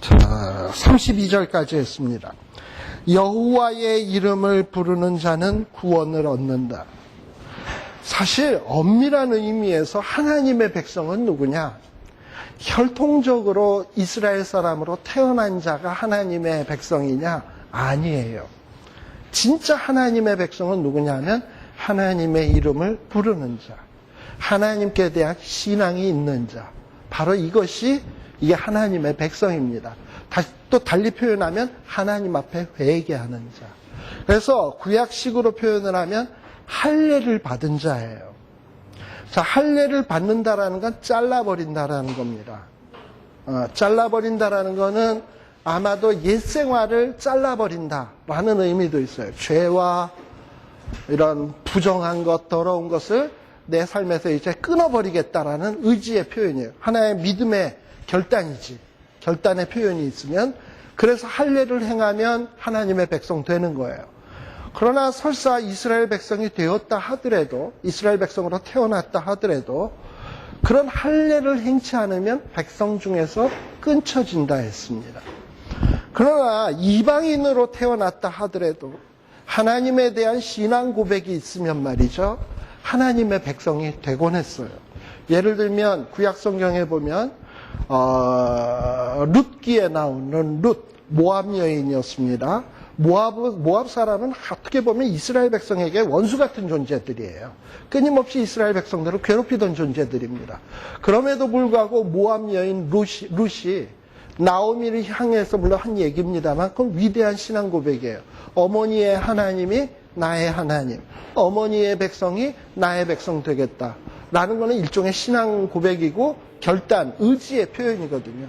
자, 32절까지 했습니다. 여호와의 이름을 부르는 자는 구원을 얻는다. 사실 엄밀한 의미에서 하나님의 백성은 누구냐? 혈통적으로 이스라엘 사람으로 태어난 자가 하나님의 백성이냐? 아니에요. 진짜 하나님의 백성은 누구냐면 하나님의 이름을 부르는 자, 하나님께 대한 신앙이 있는 자, 바로 이게 하나님의 백성입니다. 또 달리 표현하면 하나님 앞에 회개하는 자. 그래서 구약식으로 표현을 하면 할례를 받은 자예요. 자, 할례를 받는다라는 건 잘라버린다라는 겁니다. 잘라버린다라는 거는 아마도 옛 생활을 잘라버린다라는 의미도 있어요. 죄와 이런 부정한 것, 더러운 것을 내 삶에서 이제 끊어버리겠다라는 의지의 표현이에요. 하나의 믿음의 결단이지. 결단의 표현이 있으면, 그래서 할례를 행하면 하나님의 백성 되는 거예요. 그러나 설사 이스라엘 백성이 되었다 하더라도, 이스라엘 백성으로 태어났다 하더라도 그런 할례를 행치 않으면 백성 중에서 끊쳐진다 했습니다. 그러나 이방인으로 태어났다 하더라도 하나님에 대한 신앙 고백이 있으면 말이죠, 하나님의 백성이 되곤 했어요. 예를 들면 구약 성경에 보면 룻기에 나오는 룻, 모압 여인이었습니다. 모압 사람은 어떻게 보면 이스라엘 백성에게 원수 같은 존재들이에요. 끊임없이 이스라엘 백성들을 괴롭히던 존재들입니다. 그럼에도 불구하고 모압 여인 룻이 나오미를 향해서 물론 한 얘기입니다만 그건 위대한 신앙 고백이에요. 어머니의 하나님이 나의 하나님, 어머니의 백성이 나의 백성 되겠다 라는 거는 일종의 신앙 고백이고 결단, 의지의 표현이거든요.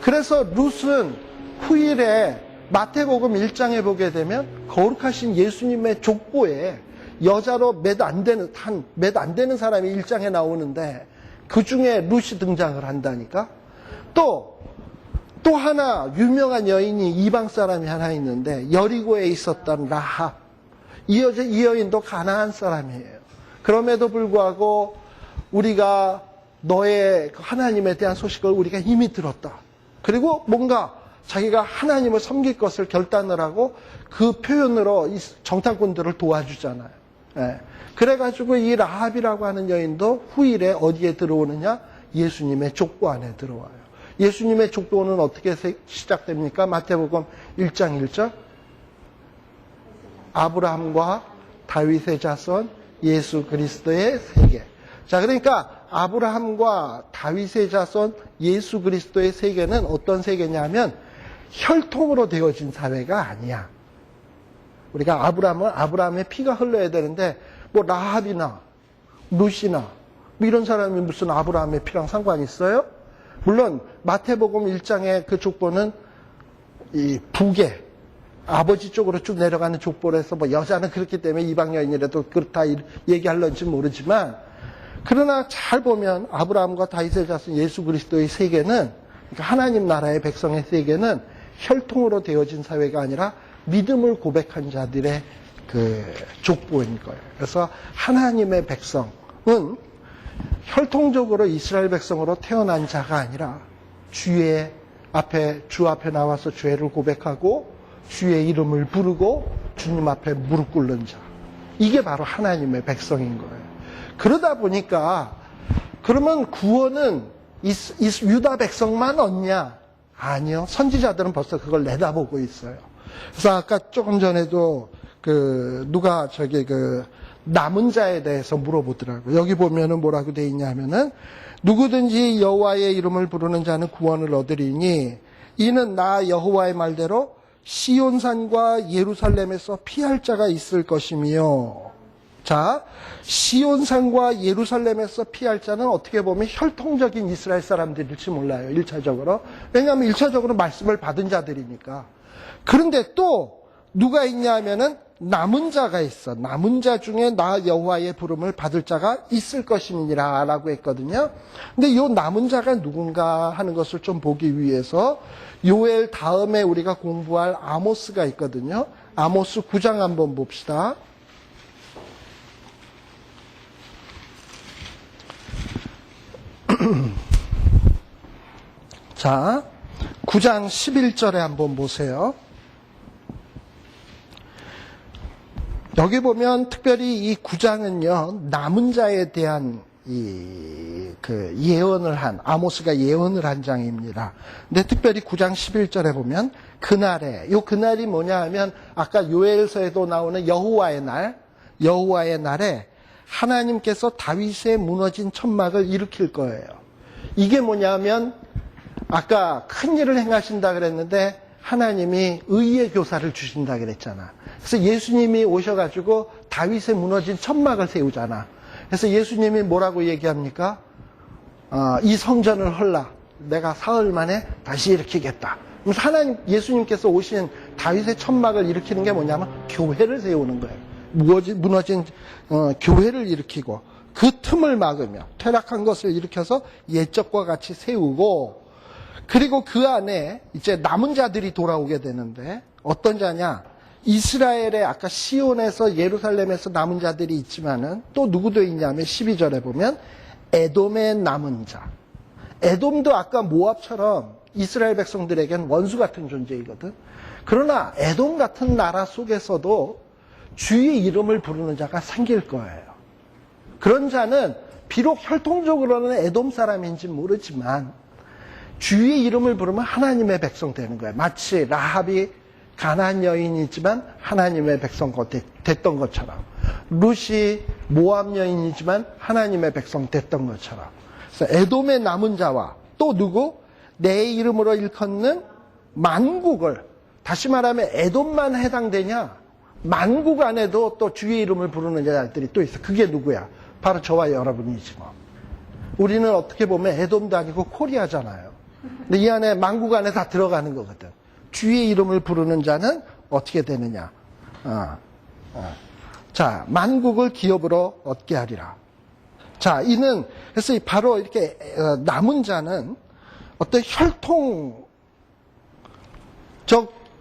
그래서 룻은 후일에 마태복음 1장에 보게 되면 거룩하신 예수님의 족보에 여자로 몇 안 되는 사람이 1장에 나오는데 그 중에 룻이 등장을 한다니까. 또 하나 유명한 여인이 이방 사람이 하나 있는데 여리고에 있었던 라합. 이 여인도 가나안 사람이에요. 그럼에도 불구하고 우리가 너의 하나님에 대한 소식을 우리가 이미 들었다. 그리고 뭔가 자기가 하나님을 섬길 것을 결단을 하고 그 표현으로 정탐꾼들을 도와주잖아요. 예. 그래가지고 이 라합이라고 하는 여인도 후일에 어디에 들어오느냐? 예수님의 족보 안에 들어와요. 예수님의 족보는 어떻게 시작됩니까? 마태복음 1장 1절. 아브라함과 다윗의 자손 예수 그리스도의 세계. 자, 그러니까 아브라함과 다윗의 자손 예수 그리스도의 세계는 어떤 세계냐면 혈통으로 되어진 사회가 아니야. 우리가 아브라함의 피가 흘러야 되는데 뭐 라합이나 룻이나 뭐 이런 사람이 무슨 아브라함의 피랑 상관이 있어요? 물론 마태복음 1장의 그 족보는 이 북에 아버지 쪽으로 쭉 내려가는 족보라서 뭐 여자는 그렇기 때문에 이방 여인이라도 그렇다 얘기할런지 모르지만, 그러나 잘 보면 아브라함과 다윗의 자손 예수 그리스도의 세계는, 그러니까 하나님 나라의 백성의 세계는 혈통으로 되어진 사회가 아니라 믿음을 고백한 자들의 그 족보인 거예요. 그래서 하나님의 백성은 혈통적으로 이스라엘 백성으로 태어난 자가 아니라 주 앞에 나와서 죄를 고백하고 주의 이름을 부르고 주님 앞에 무릎 꿇는 자. 이게 바로 하나님의 백성인 거예요. 그러다 보니까 그러면 구원은 유다 백성만 얻냐? 아니요. 선지자들은 벌써 그걸 내다보고 있어요. 그래서 아까 조금 전에도 누가 남은 자에 대해서 물어보더라고요. 여기 보면은 뭐라고 돼 있냐면은 누구든지 여호와의 이름을 부르는 자는 구원을 얻으리니 이는 나 여호와의 말대로 시온산과 예루살렘에서 피할 자가 있을 것이며. 자, 시온산과 예루살렘에서 피할 자는 어떻게 보면 혈통적인 이스라엘 사람들일지 몰라요. 1차적으로. 왜냐하면 1차적으로 말씀을 받은 자들이니까. 그런데 또 누가 있냐 하면은 남은 자가 있어. 남은 자 중에 나 여호와의 부름을 받을 자가 있을 것이니라 라고 했거든요. 근데 이 남은 자가 누군가 하는 것을 좀 보기 위해서 요엘 다음에 우리가 공부할 아모스가 있거든요. 아모스 9장 한번 봅시다. 자, 9장 11절에 한번 보세요. 여기 보면 특별히 이 9장은요, 남은 자에 대한 예언을 한, 아모스가 예언을 한 장입니다. 근데 특별히 9장 11절에 보면, 그날이 뭐냐 하면, 아까 요엘서에도 나오는 여호와의 날에 하나님께서 다윗의 무너진 천막을 일으킬 거예요. 이게 뭐냐면, 아까 큰 일을 행하신다 그랬는데, 하나님이 의의 교사를 주신다 그랬잖아. 그래서 예수님이 오셔가지고 다윗의 무너진 천막을 세우잖아. 그래서 예수님이 뭐라고 얘기합니까? 이 성전을 헐라. 내가 사흘 만에 다시 일으키겠다. 그래서 예수님께서 오신 다윗의 천막을 일으키는 게 뭐냐면 교회를 세우는 거예요. 무너진 교회를 일으키고 그 틈을 막으며 퇴락한 것을 일으켜서 옛적과 같이 세우고, 그리고 그 안에 이제 남은 자들이 돌아오게 되는데, 어떤 자냐? 이스라엘의 아까 시온에서 예루살렘에서 남은 자들이 있지만은 또 누구도 있냐면 12절에 보면 에돔의 남은 자. 에돔도 아까 모압처럼 이스라엘 백성들에겐 원수 같은 존재이거든. 그러나 에돔 같은 나라 속에서도 주의 이름을 부르는 자가 생길 거예요. 그런 자는 비록 혈통적으로는 에돔 사람인지 모르지만 주의 이름을 부르면 하나님의 백성 되는 거예요. 마치 라합이 가나안 여인이지만 하나님의 백성 됐던 것처럼, 룻이 모압 여인이지만 하나님의 백성 됐던 것처럼. 그래서 에돔의 남은 자와 또 누구? 내 이름으로 일컫는 만국을, 다시 말하면 에돔만 해당되냐? 만국 안에도 또 주의 이름을 부르는 자들이 또 있어. 그게 누구야? 바로 저와 여러분이지 뭐. 우리는 어떻게 보면 에돔도 아니고 코리아잖아요. 근데 이 안에 만국 안에 다 들어가는 거거든. 주의 이름을 부르는 자는 어떻게 되느냐? 자, 만국을 기업으로 얻게 하리라. 자, 이는 그래서 바로 이렇게 남은 자는 어떤 혈통적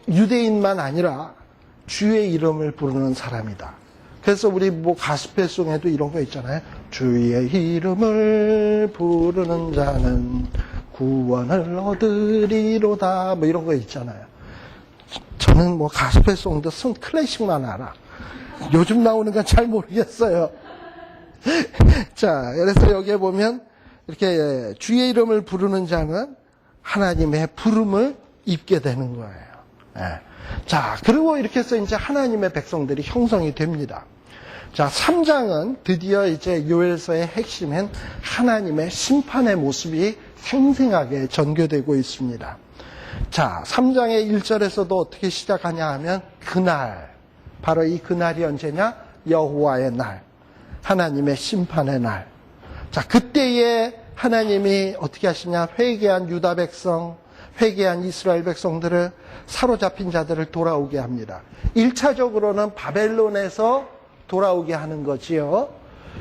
유대인만 아니라 주의 이름을 부르는 사람이다. 그래서 우리 뭐 가스펠송에도 이런 거 있잖아요. 주의 이름을 부르는 자는 구원을 얻으리로다. 뭐 이런 거 있잖아요. 저는 뭐 가스펠송도 쓴 클래식만 알아. 요즘 나오는 건 잘 모르겠어요. 자, 그래서 여기에 보면 이렇게 주의 이름을 부르는 자는 하나님의 부름을 입게 되는 거예요. 네. 자, 그리고 이렇게 해서 이제 하나님의 백성들이 형성이 됩니다. 자, 3장은 드디어 이제 요엘서의 핵심인 하나님의 심판의 모습이 생생하게 전개되고 있습니다. 자, 3장의 1절에서도 어떻게 시작하냐 하면 그날, 바로 이 그날이 언제냐? 여호와의 날, 하나님의 심판의 날. 자, 그때에 하나님이 어떻게 하시냐? 회개한 유다 백성, 회개한 이스라엘 백성들을, 사로잡힌 자들을 돌아오게 합니다. 1차적으로는 바벨론에서 돌아오게 하는 거지요.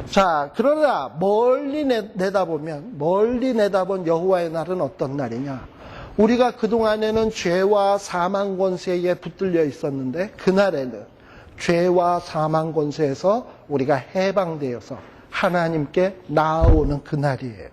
자, 그러나 멀리 내다본 여호와의 날은 어떤 날이냐? 우리가 그동안에는 죄와 사망 권세에 붙들려 있었는데 그날에는 죄와 사망 권세에서 우리가 해방되어서 하나님께 나아오는 그날이에요.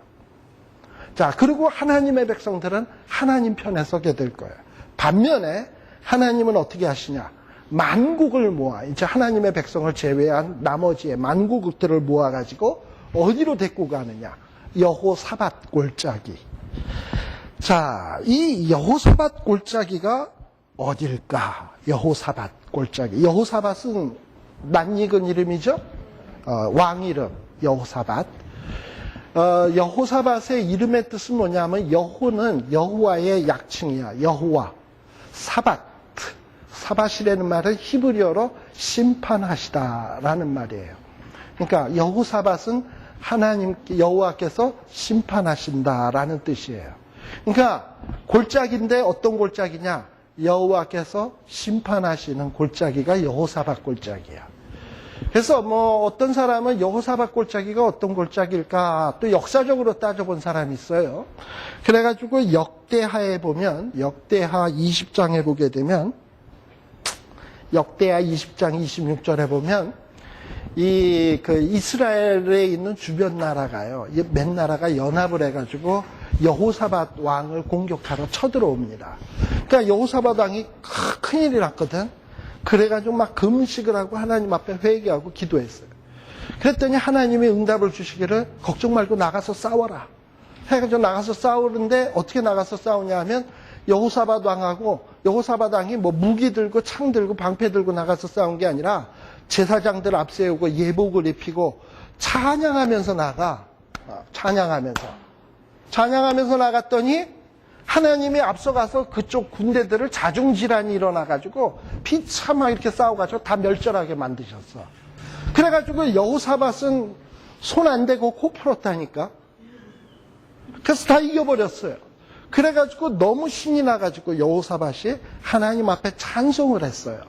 자, 그리고 하나님의 백성들은 하나님 편에 서게 될 거예요. 반면에 하나님은 어떻게 하시냐? 만국을 모아, 이제 하나님의 백성을 제외한 나머지의 만국들을 모아가지고 어디로 데리고 가느냐? 여호사밧 골짜기. 자, 이 여호사밧 골짜기가 어딜까? 여호사밧 골짜기. 여호사밧은 낯익은 이름이죠? 왕 이름, 여호사밧. 여호사밧의 이름의 뜻은 뭐냐면 여호는 여호와의 약칭이야. 여호와. 사밧이라는 말은 히브리어로 심판하시다라는 말이에요. 그러니까 여호사밧은 하나님 여호와께서 심판하신다라는 뜻이에요. 그러니까 골짜기인데 어떤 골짜기냐? 여호와께서 심판하시는 골짜기가 여호사밧 골짜기야. 그래서 뭐 어떤 사람은 여호사밧 골짜기가 어떤 골짜기일까? 또 역사적으로 따져본 사람이 있어요. 그래가지고 역대하에 보면, 역대하 20장에 보게 되면, 역대하 20장 26절에 보면 이스라엘에 있는 주변 나라가요. 몇 나라가 연합을 해가지고 여호사밧 왕을 공격하러 쳐들어옵니다. 그러니까 여호사밧 왕이 큰일이 났거든. 그래가지고 막 금식을 하고 하나님 앞에 회개하고 기도했어요. 그랬더니 하나님이 응답을 주시기를 걱정 말고 나가서 싸워라. 해가지고 나가서 싸우는데 어떻게 나가서 싸우냐 하면 여호사밧 왕하고 여호사밧 왕이 뭐 무기 들고 창 들고 방패 들고 나가서 싸운 게 아니라 제사장들 앞세우고 예복을 입히고 찬양하면서 찬양하면서 나갔더니 하나님이 앞서가서 그쪽 군대들을 자중질환이 일어나가지고 피차막 이렇게 싸워가지고 다 멸절하게 만드셨어. 그래가지고 여호사밧은 손 안 대고 코 풀었다니까. 그래서 다 이겨버렸어요. 그래가지고 너무 신이 나가지고 여호사밧이 하나님 앞에 찬송을 했어요.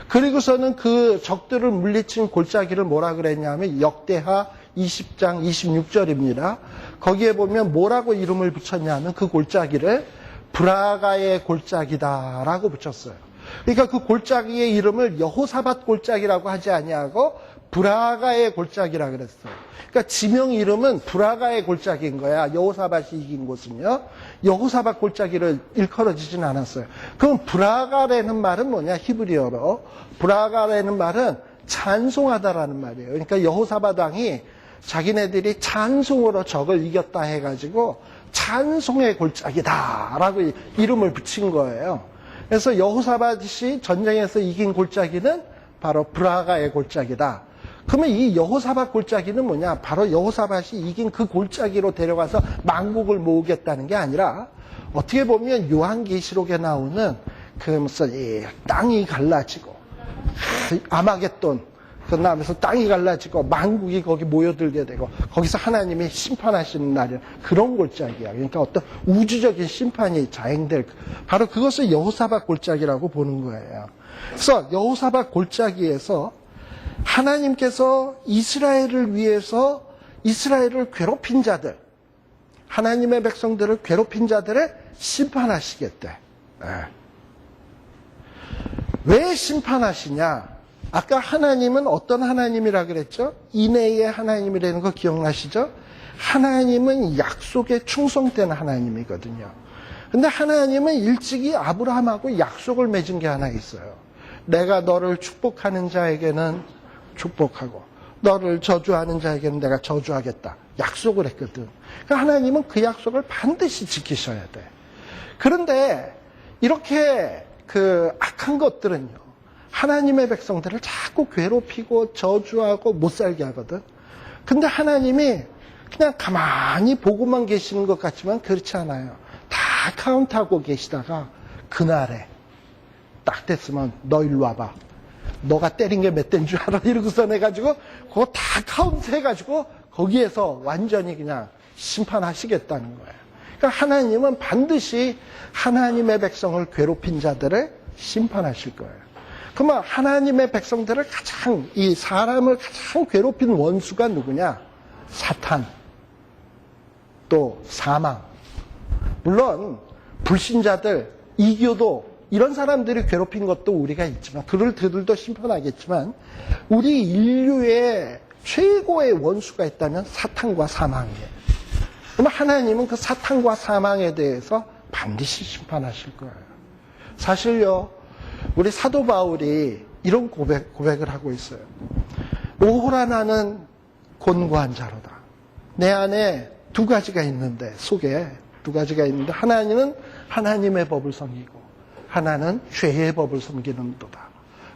그리고서는 그 적들을 물리친 골짜기를 뭐라 그랬냐면 역대하 20장 26절입니다. 거기에 보면 뭐라고 이름을 붙였냐면 그 골짜기를 브라가의 골짜기다라고 붙였어요. 그러니까 그 골짜기의 이름을 여호사밧 골짜기라고 하지 아니하고 브라가의 골짜기라 그랬어요. 그러니까 지명 이름은 브라가의 골짜기인 거야. 여호사밧이 이긴 곳은요. 여호사밧 골짜기를 일컬어지진 않았어요. 그럼 브라가라는 말은 뭐냐? 히브리어로. 브라가라는 말은 찬송하다라는 말이에요. 그러니까 여호사밧 왕이 자기네들이 찬송으로 적을 이겼다 해가지고 찬송의 골짜기다라고 이름을 붙인 거예요. 그래서 여호사밧이 전쟁에서 이긴 골짜기는 바로 브라가의 골짜기다. 그러면 이 여호사밧 골짜기는 뭐냐? 바로 여호사밧이 이긴 그 골짜기로 데려가서 만국을 모으겠다는 게 아니라 어떻게 보면 요한계시록에 나오는 그 무슨 땅이 갈라지고 아마겟돈 그다음에서 땅이 갈라지고 만국이 거기 모여들게 되고 거기서 하나님이 심판하시는 날이 그런 골짜기야. 그러니까 어떤 우주적인 심판이 자행될 바로 그것을 여호사밧 골짜기라고 보는 거예요. 그래서 여호사밧 골짜기에서 하나님께서 이스라엘을 위해서 이스라엘을 괴롭힌 자들, 하나님의 백성들을 괴롭힌 자들을 심판하시겠대. 왜 심판하시냐? 아까 하나님은 어떤 하나님이라 그랬죠? 인애의 하나님이라는 거 기억나시죠? 하나님은 약속에 충성된 하나님이거든요. 근데 하나님은 일찍이 아브라함하고 약속을 맺은 게 하나 있어요. 내가 너를 축복하는 자에게는 축복하고 너를 저주하는 자에게는 내가 저주하겠다. 약속을 했거든. 그러니까 하나님은 그 약속을 반드시 지키셔야 돼. 그런데 이렇게 그 악한 것들은요. 하나님의 백성들을 자꾸 괴롭히고 저주하고 못 살게 하거든. 근데 하나님이 그냥 가만히 보고만 계시는 것 같지만 그렇지 않아요. 다 카운트하고 계시다가 그날에 딱 됐으면 너 일로 와봐. 너가 때린 게 몇 대인 줄 알아? 이러고서 해가지고 그거 다 카운트 해가지고 거기에서 완전히 그냥 심판하시겠다는 거예요. 그러니까 하나님은 반드시 하나님의 백성을 괴롭힌 자들을 심판하실 거예요. 그러면 하나님의 백성들을 이 사람을 가장 괴롭힌 원수가 누구냐? 사탄, 또 사망. 물론 불신자들, 이교도 이런 사람들이 괴롭힌 것도 우리가 있지만 그들도 심판하겠지만 우리 인류의 최고의 원수가 있다면 사탄과 사망이에요. 그러면 하나님은 그 사탄과 사망에 대해서 반드시 심판하실 거예요. 사실요. 우리 사도 바울이 이런 고백을 하고 있어요. 오호라 나는 곤고한 자로다. 내 안에 두 가지가 있는데 속에 두 가지가 있는데 하나는 하나님의 법을 섬기고 하나는 죄의 법을 섬기는도다.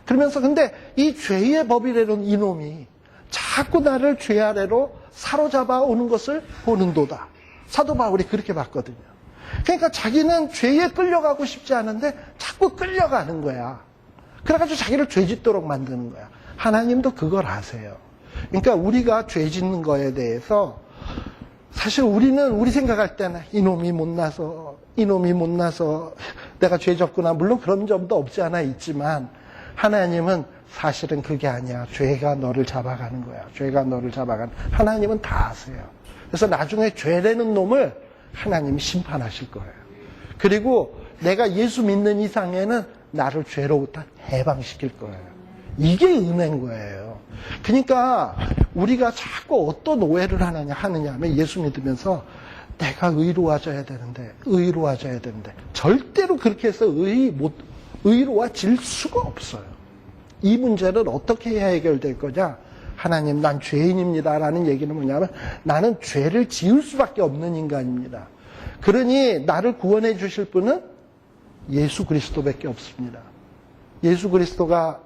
그러면서 근데 이 죄의 법이라는 이놈이 자꾸 나를 죄 아래로 사로잡아 오는 것을 보는도다. 사도 바울이 그렇게 봤거든요. 그러니까 자기는 죄에 끌려가고 싶지 않은데 자꾸 끌려가는 거야. 그래가지고 자기를 죄 짓도록 만드는 거야. 하나님도 그걸 아세요. 그러니까 우리가 죄 짓는 거에 대해서 사실 우리는 우리 생각할 때는 이놈이 못나서 내가 죄 졌구나. 물론 그런 점도 없지 않아 있지만 하나님은 사실은 그게 아니야. 죄가 너를 잡아가는 거야. 죄가 너를 잡아가는. 하나님은 다 아세요. 그래서 나중에 죄라는 놈을 하나님이 심판하실 거예요. 그리고 내가 예수 믿는 이상에는 나를 죄로부터 해방시킬 거예요. 이게 은혜인 거예요. 그러니까 우리가 자꾸 어떤 오해를 하느냐 하면 예수 믿으면서 내가 의로워져야 되는데 절대로 그렇게 해서 의로워질 수가 없어요. 이 문제는 어떻게 해야 해결될 거냐? 하나님, 난 죄인입니다 라는 얘기는 뭐냐면 나는 죄를 지을 수밖에 없는 인간입니다. 그러니 나를 구원해 주실 분은 예수 그리스도밖에 없습니다. 예수 그리스도가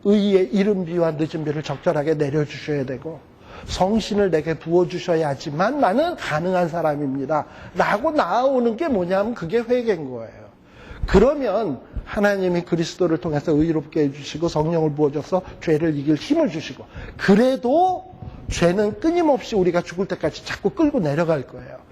의의 이른 비와 늦은 비를 적절하게 내려주셔야 되고 성신을 내게 부어주셔야지만 나는 가능한 사람입니다 라고 나아오는 게 뭐냐면 그게 회개인 거예요. 그러면 하나님이 그리스도를 통해서 의롭게 해주시고 성령을 부어줘서 죄를 이길 힘을 주시고 그래도 죄는 끊임없이 우리가 죽을 때까지 자꾸 끌고 내려갈 거예요.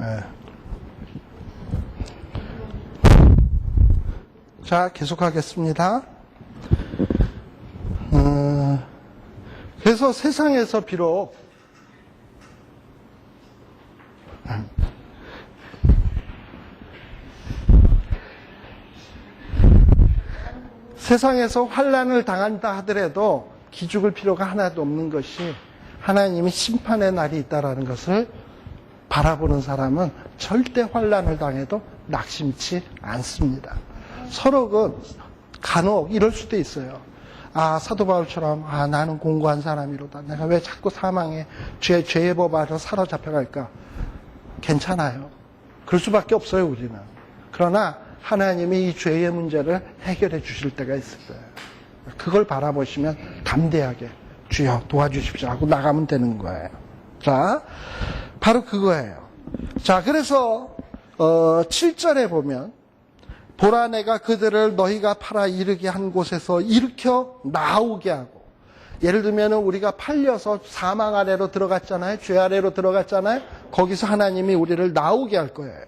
예. 자, 계속하겠습니다. 그래서 세상에서 비록 세상에서 환난을 당한다 하더라도 기죽을 필요가 하나도 없는 것이 하나님이 심판의 날이 있다라는 것을 바라보는 사람은 절대 환난을 당해도 낙심치 않습니다. 서로 간혹 이럴 수도 있어요. 사도 바울처럼 나는 공고한 사람이로다. 내가 왜 자꾸 사망에 죄의 법 아래 사로잡혀갈까? 괜찮아요. 그럴 수밖에 없어요, 우리는. 그러나 하나님이 이 죄의 문제를 해결해 주실 때가 있을 거예요. 그걸 바라보시면 담대하게 주여 도와주십시오 하고 나가면 되는 거예요. 자, 바로 그거예요. 자, 그래서 7절에 보면 보라 내가 그들을 너희가 팔아 이르게 한 곳에서 일으켜 나오게 하고, 예를 들면 우리가 팔려서 사망 아래로 들어갔잖아요. 죄 아래로 들어갔잖아요. 거기서 하나님이 우리를 나오게 할 거예요.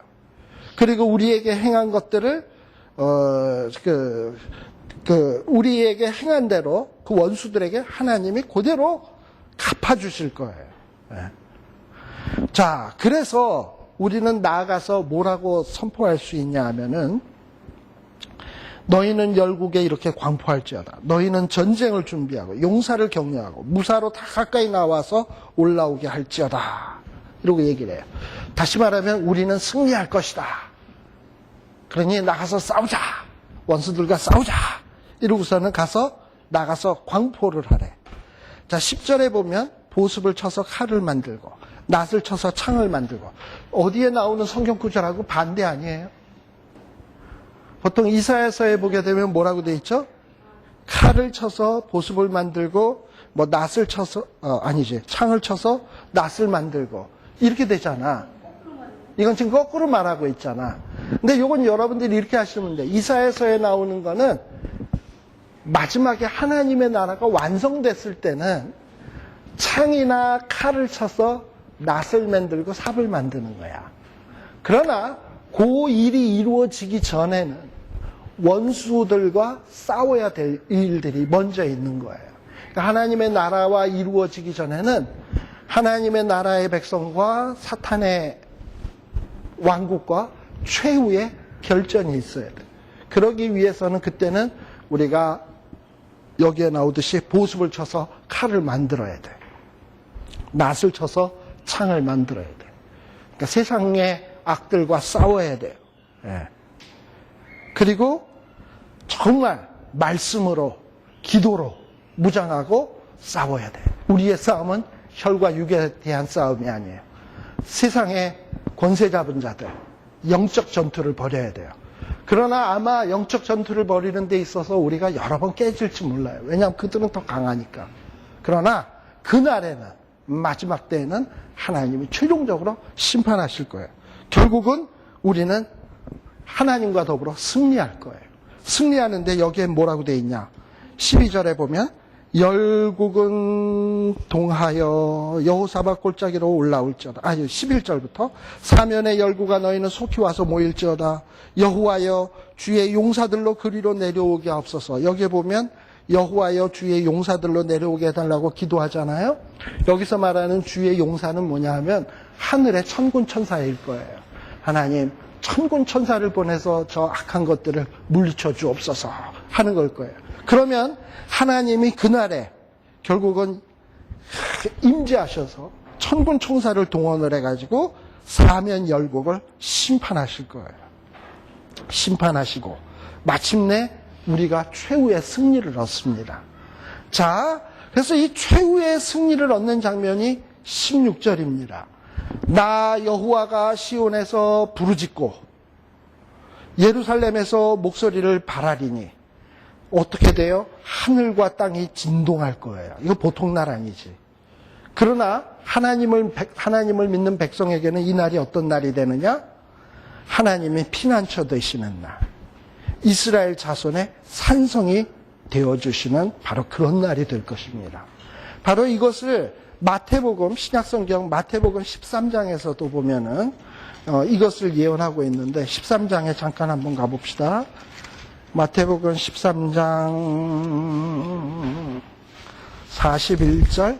그리고 우리에게 행한 것들을 우리에게 행한 대로 그 원수들에게 하나님이 그대로 갚아주실 거예요. 네. 자, 그래서 우리는 나아가서 뭐라고 선포할 수 있냐 하면은, 너희는 열국에 이렇게 광포할지어다. 너희는 전쟁을 준비하고 용사를 격려하고 무사로 다 가까이 나와서 올라오게 할지어다. 이러고 얘기를 해요. 다시 말하면 우리는 승리할 것이다. 그러니 나가서 싸우자. 원수들과 싸우자. 이러고서는 나가서 광포를 하래. 자, 10절에 보면 보습을 쳐서 칼을 만들고 낫을 쳐서 창을 만들고, 어디에 나오는 성경 구절하고 반대 아니에요? 보통 이사야서에 보게 되면 뭐라고 돼 있죠? 칼을 쳐서 보습을 만들고, 낫을 쳐서, 창을 쳐서 낫을 만들고, 이렇게 되잖아. 이건 지금 거꾸로 말하고 있잖아. 근데 이건 여러분들이 이렇게 하시면 돼. 이사야서에 나오는 거는 마지막에 하나님의 나라가 완성됐을 때는 창이나 칼을 쳐서 낫을 만들고 삽을 만드는 거야. 그러나 그 일이 이루어지기 전에는 원수들과 싸워야 될 일들이 먼저 있는 거예요. 그러니까 하나님의 나라와 이루어지기 전에는 하나님의 나라의 백성과 사탄의 왕국과 최후의 결전이 있어야 돼. 그러기 위해서는 그때는 우리가 여기에 나오듯이 보습을 쳐서 칼을 만들어야 돼. 낫을 쳐서 창을 만들어야 돼. 그러니까 세상의 악들과 싸워야 돼요. 예. 그리고 정말 말씀으로, 기도로 무장하고 싸워야 돼. 우리의 싸움은 혈과 육에 대한 싸움이 아니에요. 세상의 권세 잡은 자들, 영적 전투를 벌여야 돼요. 그러나 아마 영적 전투를 벌이는 데 있어서 우리가 여러 번 깨질지 몰라요. 왜냐하면 그들은 더 강하니까. 그러나 그날에는, 마지막 때에는 하나님이 최종적으로 심판하실 거예요. 결국은 우리는 하나님과 더불어 승리할 거예요. 승리하는데 여기에 뭐라고 돼 있냐? 12절에 보면 열국은 동하여 여호사밧 골짜기로 올라올지어다. 11절부터 사면의 열국아 너희는 속히 와서 모일지어다. 여호와여 주의 용사들로 그리로 내려오게 하옵소서. 여기에 보면 여호와여 주의 용사들로 내려오게 해달라고 기도하잖아요. 여기서 말하는 주의 용사는 뭐냐 하면 하늘의 천군 천사일 거예요. 하나님 천군 천사를 보내서 저 악한 것들을 물리쳐 주옵소서 하는 걸 거예요. 그러면 하나님이 그날에 결국은 임재하셔서 천군 천사를 동원을 해가지고 사면 열국을 심판하실 거예요. 심판하시고 마침내 우리가 최후의 승리를 얻습니다. 자, 그래서 이 최후의 승리를 얻는 장면이 16절입니다. 나 여호와가 시온에서 부르짖고 예루살렘에서 목소리를 발하리니 어떻게 돼요? 하늘과 땅이 진동할 거예요. 이거 보통 날 아니지. 그러나 하나님을 믿는 백성에게는 이 날이 어떤 날이 되느냐? 하나님의 피난처 되시는 날. 이스라엘 자손의 산성이 되어주시는 바로 그런 날이 될 것입니다. 바로 이것을 마태복음, 신약성경 마태복음 13장에서도 보면은 이것을 예언하고 있는데 13장에 잠깐 한번 가봅시다. 마태복음 13장 41절.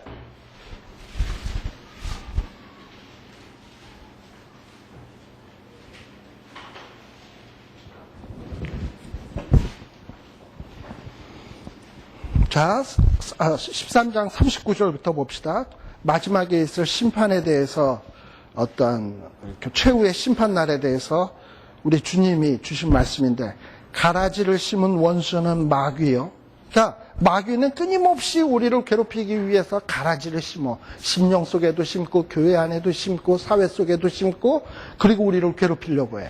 자, 13장 39절부터 봅시다. 마지막에 있을 심판에 대해서 어떤 최후의 심판날에 대해서 우리 주님이 주신 말씀인데, 가라지를 심은 원수는 마귀요. 그러니까 마귀는 끊임없이 우리를 괴롭히기 위해서 가라지를 심어 심령 속에도 심고 교회 안에도 심고 사회 속에도 심고 그리고 우리를 괴롭히려고 해.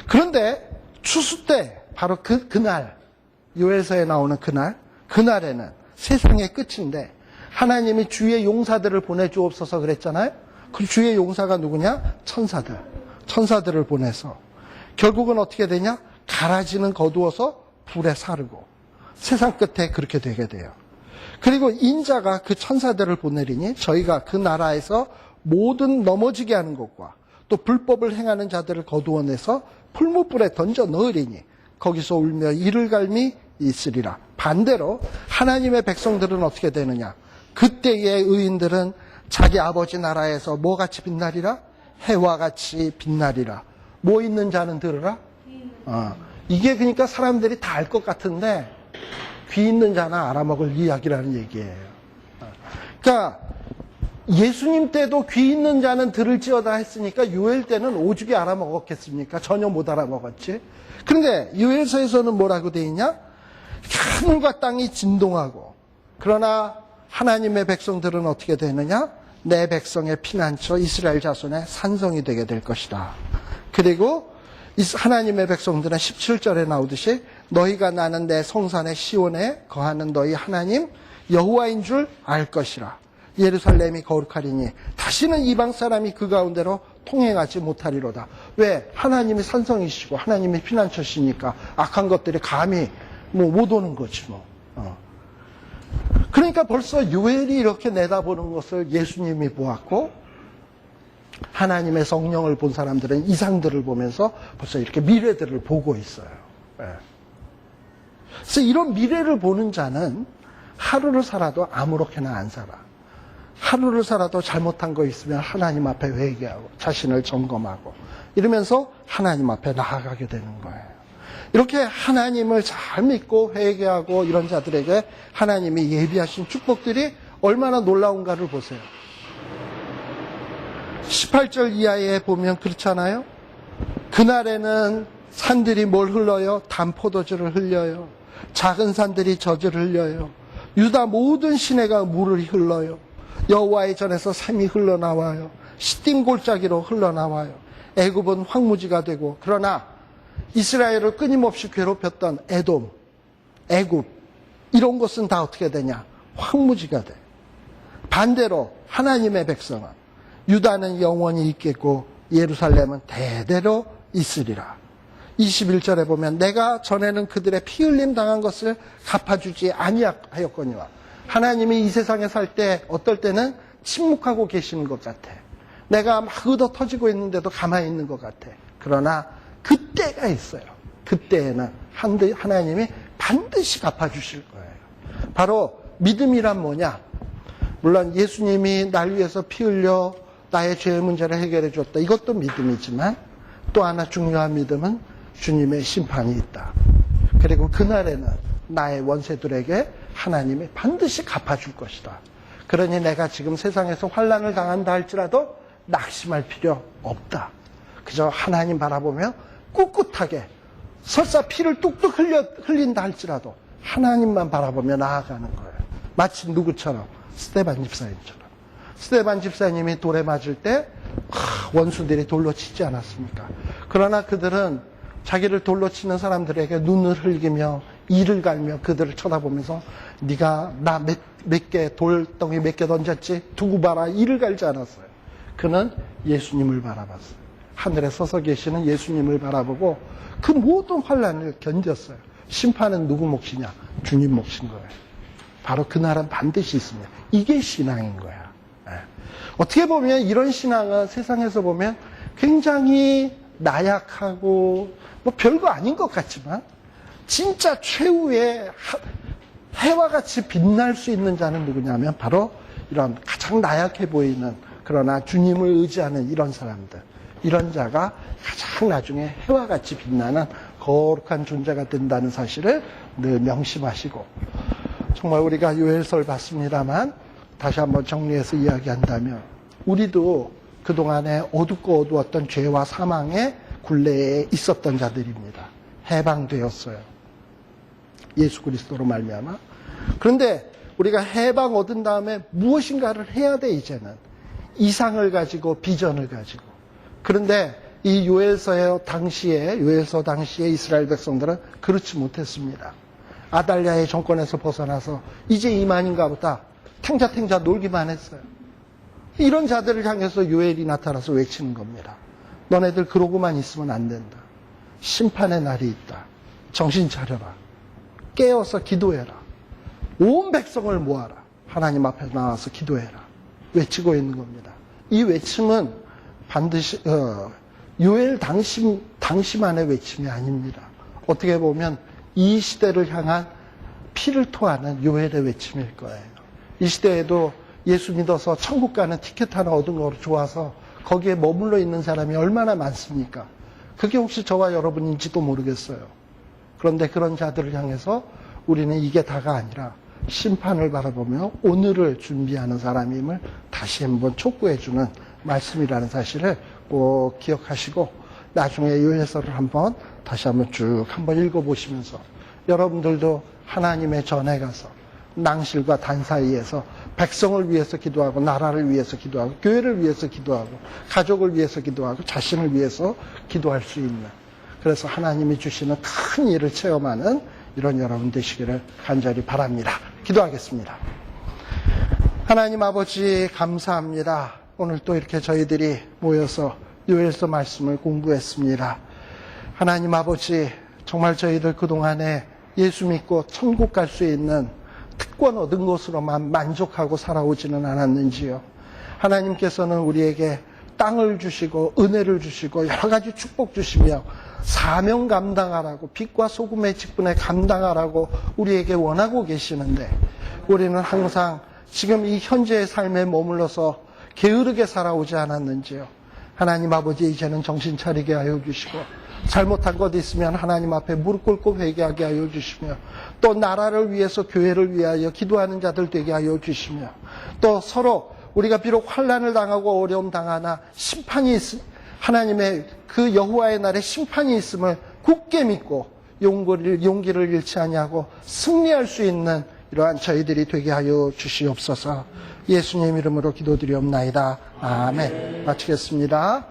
그런데 추수 때 바로 그날, 요엘서에 나오는 그날에는 세상의 끝인데 하나님이 주의 용사들을 보내주옵소서 그랬잖아요. 그 주의 용사가 누구냐? 천사들을 보내서 결국은 어떻게 되냐? 가라지는 거두어서 불에 사르고 세상 끝에 그렇게 되게 돼요. 그리고 인자가 그 천사들을 보내리니 저희가 그 나라에서 모든 넘어지게 하는 것과 또 불법을 행하는 자들을 거두어내서 풀무불에 던져 넣으리니 거기서 울며 이를 갈미 있으리라. 반대로 하나님의 백성들은 어떻게 되느냐? 그때의 의인들은 자기 아버지 나라에서 뭐같이 빛나리라? 해와 같이 빛나리라. 뭐 있는 자는 들으라? 이게 그러니까 사람들이 다 알 것 같은데 귀 있는 자는 알아먹을 이야기라는 얘기예요. 그러니까 예수님 때도 귀 있는 자는 들을지어다 했으니까 요엘 때는 오죽이 알아먹었겠습니까? 전혀 못 알아먹었지. 그런데 요엘서에서는 뭐라고 돼 있냐? 하늘과 땅이 진동하고, 그러나 하나님의 백성들은 어떻게 되느냐? 내 백성의 피난처 이스라엘 자손의 산성이 되게 될 것이다. 그리고 하나님의 백성들은 17절에 나오듯이 너희가 나는 내 성산의 시온에 거하는 너희 하나님 여호와인 줄 알 것이라. 예루살렘이 거룩하리니 다시는 이방 사람이 그 가운데로 통행하지 못하리로다. 왜? 하나님이 산성이시고 하나님이 피난처시니까 악한 것들이 감히 못 오는 거지 뭐. 그러니까 벌써 요엘이 이렇게 내다보는 것을 예수님이 보았고, 하나님의 성령을 본 사람들은 이상들을 보면서 벌써 이렇게 미래들을 보고 있어요. 그래서 이런 미래를 보는 자는 하루를 살아도 아무렇게나 안 살아. 하루를 살아도 잘못한 거 있으면 하나님 앞에 회개하고 자신을 점검하고 이러면서 하나님 앞에 나아가게 되는 거예요. 이렇게 하나님을 잘 믿고 회개하고 이런 자들에게 하나님이 예비하신 축복들이 얼마나 놀라운가를 보세요. 18절 이하에 보면 그렇잖아요. 그날에는 산들이 뭘 흘러요? 단포도주를 흘려요. 작은 산들이 젖을 흘려요. 유다 모든 시내가 물을 흘러요. 여호와의 전에서 샘이 흘러나와요. 시딤 골짜기로 흘러나와요. 애굽은 황무지가 되고, 그러나 이스라엘을 끊임없이 괴롭혔던 에돔, 애굽 이런 것은 다 어떻게 되냐? 황무지가 돼. 반대로 하나님의 백성은 유다는 영원히 있겠고 예루살렘은 대대로 있으리라. 21절에 보면 내가 전에는 그들의 피 흘림 당한 것을 갚아주지 아니하였거니와. 하나님이 이 세상에 살 때 어떨 때는 침묵하고 계시는 것 같아. 내가 막 얻어 터지고 있는데도 가만히 있는 것 같아. 그러나 그때가 있어요. 그때에는 하나님이 반드시 갚아주실 거예요. 바로 믿음이란 뭐냐? 물론 예수님이 날 위해서 피 흘려 나의 죄의 문제를 해결해 줬다. 이것도 믿음이지만 또 하나 중요한 믿음은 주님의 심판이 있다. 그리고 그날에는 나의 원수들에게 하나님이 반드시 갚아줄 것이다. 그러니 내가 지금 세상에서 환난을 당한다 할지라도 낙심할 필요 없다. 그저 하나님 바라보며 꿋꿋하게 설사 피를 뚝뚝 흘린다 할지라도 하나님만 바라보며 나아가는 거예요. 마치 누구처럼? 스데반 집사님처럼. 스데반 집사님이 돌에 맞을 때 원수들이 돌로 치지 않았습니까? 그러나 그들은 자기를 돌로 치는 사람들에게 눈을 흘기며 이를 갈며 그들을 쳐다보면서 네가 나 몇 개 돌덩이 몇 개 던졌지? 두고 봐라. 이를 갈지 않았어요. 그는 예수님을 바라봤어요. 하늘에 서서 계시는 예수님을 바라보고 그 모든 환난을 견뎠어요. 심판은 누구 몫이냐? 주님 몫인 거예요. 바로 그날은 반드시 있습니다. 이게 신앙인 거야. 어떻게 보면 이런 신앙은 세상에서 보면 굉장히 나약하고 뭐 별거 아닌 것 같지만 진짜 최후의 해와 같이 빛날 수 있는 자는 누구냐면 바로 이런 가장 나약해 보이는 그러나 주님을 의지하는 이런 사람들, 이런 자가 가장 나중에 해와 같이 빛나는 거룩한 존재가 된다는 사실을 늘 명심하시고, 정말 우리가 요엘서를 봤습니다만 다시 한번 정리해서 이야기한다면 우리도 그동안에 어둡고 어두웠던 죄와 사망의 굴레에 있었던 자들입니다. 해방되었어요. 예수 그리스도로 말미암아. 그런데 우리가 해방 얻은 다음에 무엇인가를 해야 돼. 이제는 이상을 가지고 비전을 가지고. 그런데 이 요엘서 당시에 이스라엘 백성들은 그렇지 못했습니다. 아달랴의 정권에서 벗어나서 이제 이만인가 보다 탱자탱자 놀기만 했어요. 이런 자들을 향해서 요엘이 나타나서 외치는 겁니다. 너네들 그러고만 있으면 안 된다. 심판의 날이 있다. 정신 차려라. 깨어서 기도해라. 온 백성을 모아라. 하나님 앞에 나와서 기도해라. 외치고 있는 겁니다. 이 외침은 반드시 요엘 당시만의 외침이 아닙니다. 어떻게 보면 이 시대를 향한 피를 토하는 요엘의 외침일 거예요. 이 시대에도 예수 믿어서 천국 가는 티켓 하나 얻은 거로 좋아서 거기에 머물러 있는 사람이 얼마나 많습니까? 그게 혹시 저와 여러분인지도 모르겠어요. 그런데 그런 자들을 향해서 우리는 이게 다가 아니라 심판을 바라보며 오늘을 준비하는 사람임을 다시 한번 촉구해주는 말씀이라는 사실을 꼭 기억하시고, 나중에 요엘서를 다시 한번 쭉 읽어보시면서 여러분들도 하나님의 전에 가서 낭실과 단 사이에서 백성을 위해서 기도하고, 나라를 위해서 기도하고, 교회를 위해서 기도하고, 가족을 위해서 기도하고, 자신을 위해서 기도할 수 있는, 그래서 하나님이 주시는 큰 일을 체험하는 이런 여러분 되시기를 간절히 바랍니다. 기도하겠습니다. 하나님 아버지 감사합니다. 오늘 또 이렇게 저희들이 모여서 요엘서 말씀을 공부했습니다. 하나님 아버지, 정말 저희들 그동안에 예수 믿고 천국 갈 수 있는 특권 얻은 것으로만 만족하고 살아오지는 않았는지요. 하나님께서는 우리에게 땅을 주시고 은혜를 주시고 여러 가지 축복 주시며 사명 감당하라고, 빛과 소금의 직분에 감당하라고 우리에게 원하고 계시는데, 우리는 항상 지금 이 현재의 삶에 머물러서 게으르게 살아오지 않았는지요. 하나님 아버지, 이제는 정신 차리게 하여 주시고, 잘못한 것 있으면 하나님 앞에 무릎 꿇고 회개하게 하여 주시며, 또 나라를 위해서 교회를 위하여 기도하는 자들 되게 하여 주시며, 또 서로 우리가 비록 환난을 당하고 어려움 당하나 심판이 하나님의 그 여호와의 날에 심판이 있음을 굳게 믿고 용기를 잃지 아니하고 승리할 수 있는 이러한 저희들이 되게 하여 주시옵소서. 예수님 이름으로 기도드리옵나이다. 아멘. 마치겠습니다.